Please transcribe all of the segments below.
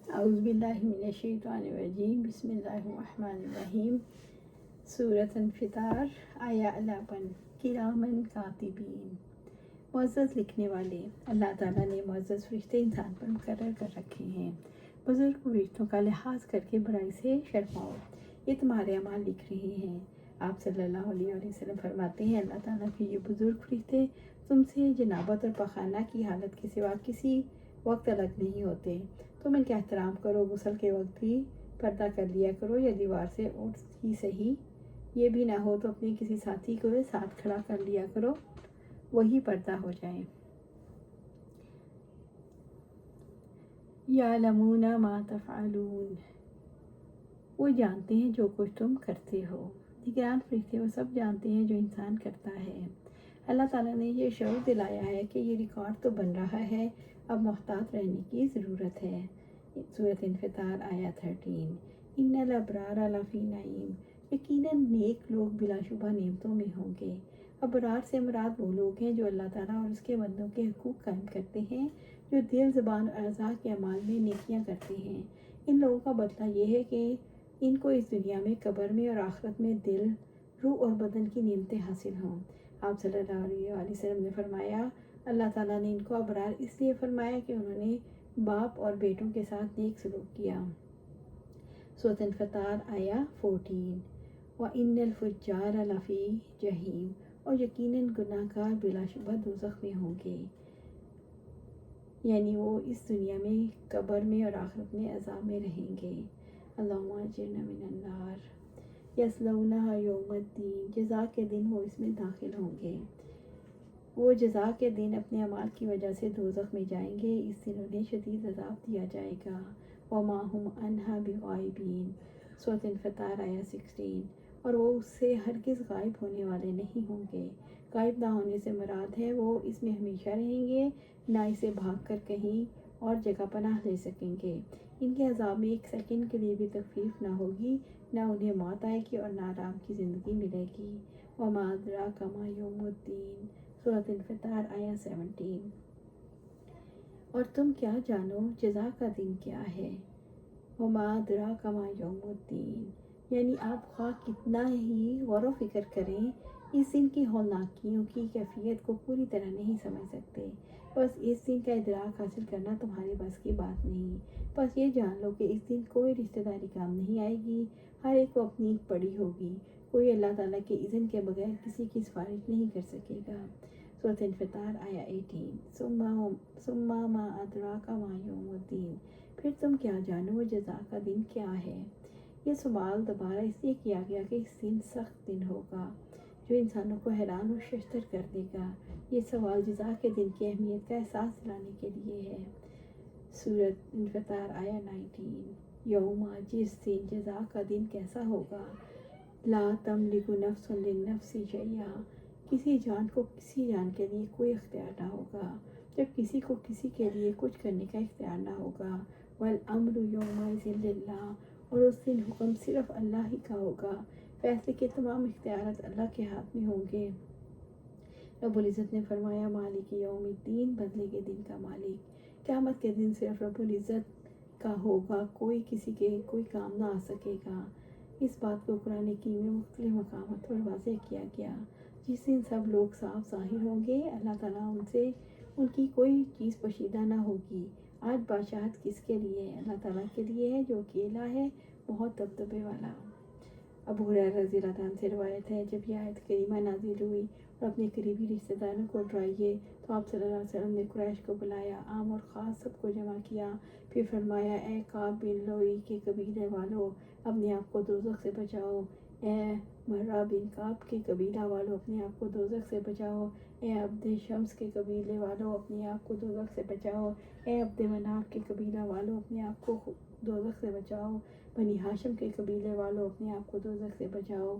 اعوذ باللہ من الشیطان الرجیم، بسم اللہ الرحمن الرحیم۔ سورۃ انفطار، آیا 11 کرامن کاتبین، معزز لکھنے والے۔ اللہ تعالیٰ نے معزز فرشتے انسان پر مقرر کر رکھے ہیں۔ بزرگ فرشتوں کا لحاظ کر کے برائی سے شرماؤ، یہ تمہارے اعمال لکھ رہے ہیں۔ آپ صلی اللہ علیہ وسلم فرماتے ہیں، اللہ تعالیٰ کے یہ بزرگ فرشتے تم سے جنابت اور پخانہ کی حالت کے سوا کسی وقت الگ نہیں ہوتے۔ تم ان کا احترام کرو، غسل کے وقت بھی پردہ کر لیا کرو، یا دیوار سے اٹھ ہی صحیح، یہ بھی نہ ہو تو اپنے کسی ساتھی کو ساتھ کھڑا کر لیا کرو، وہی پردہ ہو جائے۔ یعلمون ما تفعلون، وہ جانتے ہیں جو کچھ تم کرتے ہو۔ نگران فرشتے وہ سب جانتے ہیں جو انسان کرتا ہے۔ اللہ تعالیٰ نے یہ شعور دلایا ہے کہ یہ ریکارڈ تو بن رہا ہے، اب محتاط رہنے کی ضرورت ہے۔ سورۃ انفطار، آیا 13۔ ان الابرار لفی نعیم، یقیناً نیک لوگ بلا شبہ نعمتوں میں ہوں گے۔ ابرار سے مراد وہ لوگ ہیں جو اللہ تعالیٰ اور اس کے بندوں کے حقوق قائم کرتے ہیں، جو دل، زبان اور اعضاء کے اعمال میں نیکیاں کرتے ہیں۔ ان لوگوں کا بدلہ یہ ہے کہ ان کو اس دنیا میں، قبر میں اور آخرت میں دل، روح اور بدن کی نعمتیں حاصل ہوں۔ آپ صلی اللہ علیہ وسلم نے فرمایا، اللہ تعالیٰ نے ان کو ابرار اس لیے فرمایا کہ انہوں نے باپ اور بیٹوں کے ساتھ نیک سلوک کیا۔ سورۃ انفطار، آیا 14۔ وَإِنَّ الْفُجَّارَ لَفِي جَحِيمٍ، اور یقیناً گناہ گار بلا شبہ دوزخ میں ہوں گے، یعنی وہ اس دنیا میں، قبر میں اور آخرت میں عذاب میں رہیں گے۔ اللہم اجرنا من النار۔ یصلونہا یوم الدین، جزا کے دن وہ اس میں داخل ہوں گے۔ وہ جزا کے دن اپنے اعمال کی وجہ سے دوزخ میں جائیں گے، اس دن انہیں شدید عذاب دیا جائے گا۔ وما ہم عنہا بغائبین، سورۃ انفطار، آیا 16۔ اور وہ اس سے ہرگز غائب ہونے والے نہیں ہوں گے۔ غائب نہ ہونے سے مراد ہے وہ اس میں ہمیشہ رہیں گے، نہ اسے بھاگ کر کہیں اور جگہ پناہ لے سکیں گے۔ ان کے عذاب میں ایک سیکنڈ کے لیے بھی تخفیف نہ ہوگی، نہ انہیں موت آئے گی اور نہ آرام کی زندگی ملے گی۔ وما ادراک ما یوم الدین، سورۃ انفطار، آیا 17۔ اور تم کیا جانو جزا کا دن کیا ہے۔ وما ادراک ما یوم الدین، یعنی آپ خواہ کتنا ہی غور و فکر کریں، اس دن کی ہولناکیوں کی کیفیت کو پوری طرح نہیں سمجھ سکتے۔ بس اس دن کا ادراک حاصل کرنا تمہارے بس کی بات نہیں۔ بس یہ جان لو کہ اس دن کوئی رشتہ داری کام نہیں آئے گی، ہر ایک کو اپنی پڑی ہوگی، کوئی اللہ تعالیٰ کے اذن کے بغیر کسی کی سفارش نہیں کر سکے گا۔ سورۃ انفطار، آیا 18۔ ثم ما ادراک ما یوم الدین، پھر تم کیا جانو جزا کا دن کیا ہے۔ یہ سوال دوبارہ اس لیے کیا گیا کہ اس دن سخت دن ہوگا جو انسانوں کو حیران و ششدر کر دے گا۔ یہ سوال جزا کے دن کی اہمیت کا احساس دلانے کے لیے ہے۔ سورۃ انفطار، آیا 19۔ یوم، جس دن، جزا کا دن کیسا ہوگا۔ لا تملک نفس للنفس شیئا، کسی جان کو کسی جان کے لیے کوئی اختیار نہ ہوگا، جب کسی کو کسی کے لیے کچھ کرنے کا اختیار نہ ہوگا۔ والامر یومئذ للہ، اور اس دن حکم صرف اللہ ہی کا ہوگا، فیصلے کے تمام اختیارات اللہ کے ہاتھ میں ہوں گے۔ رب العزت نے فرمایا، مالک یوم الدین، بدلے کے دن کا مالک۔ قیامت کے دن صرف رب العزت کا ہوگا، کوئی کسی کے کوئی کام نہ آ سکے گا۔ اس بات کو قرآن حکیم میں مختلف مقامات پر واضح کیا گیا۔ جس دن سب لوگ صاف ظاہر ہوں گے، اللہ تعالیٰ ان سے ان کی کوئی چیز پوشیدہ نہ ہوگی۔ آج بادشاہت کس کے لیے ہے؟ اللہ تعالیٰ کے لیے ہے، جو اکیلا ہے، بہت دبدبے والا۔ ابو ہریرہ رضی اللہ عنہ سے روایت ہے، جب یہ آیت کریمہ نازل ہوئی اور اپنے قریبی رشتہ داروں کو ڈرائیے، تو آپ صلی اللہ علیہ وسلم نے قریش کو بلایا، عام اور خاص سب کو جمع کیا، پھر فرمایا، اے کعب بن لؤی کے قبیلے والو، اپنے آپ کو دوزخ سے بچاؤ۔ اے مرہ بن کعب کے قبیلہ والو، اپنے آپ کو دوزخ سے بچاؤ۔ اے عبد شمس کے قبیلے والو، اپنے آپ کو دوزخ سے بچاؤ۔ اے عبد مناف کے قبیلہ والو، اپنے آپ کو دوزخ سے بچاؤ۔ بنی ہاشم کے قبیلے والو، اپنے آپ کو دوزخ سے بچاؤ۔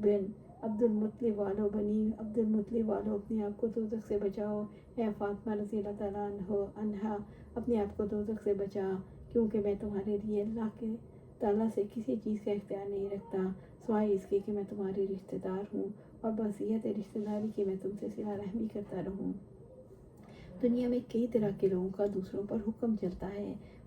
بن عبد المطلب والو، بنی عبد المطلب والو، اپنے آپ کو دوزخ سے بچاؤ۔ اے فاطمہ رضی اللہ تعالیٰ عنہا، اپنے آپ کو دوزخ سے بچا، کیونکہ میں تمہارے لیے اللہ کے تعالیٰ سے کسی چیز کا اختیار نہیں رکھتا سوائے اس کے کہ میں تمہاری رشتہ دار ہوں، اور بصیت رشتہ داری کی میں تم سے صلہ رحمی کرتا رہوں۔ دنیا میں کئی طرح کے لوگوں کا دوسروں پر حکم چلتا ہے،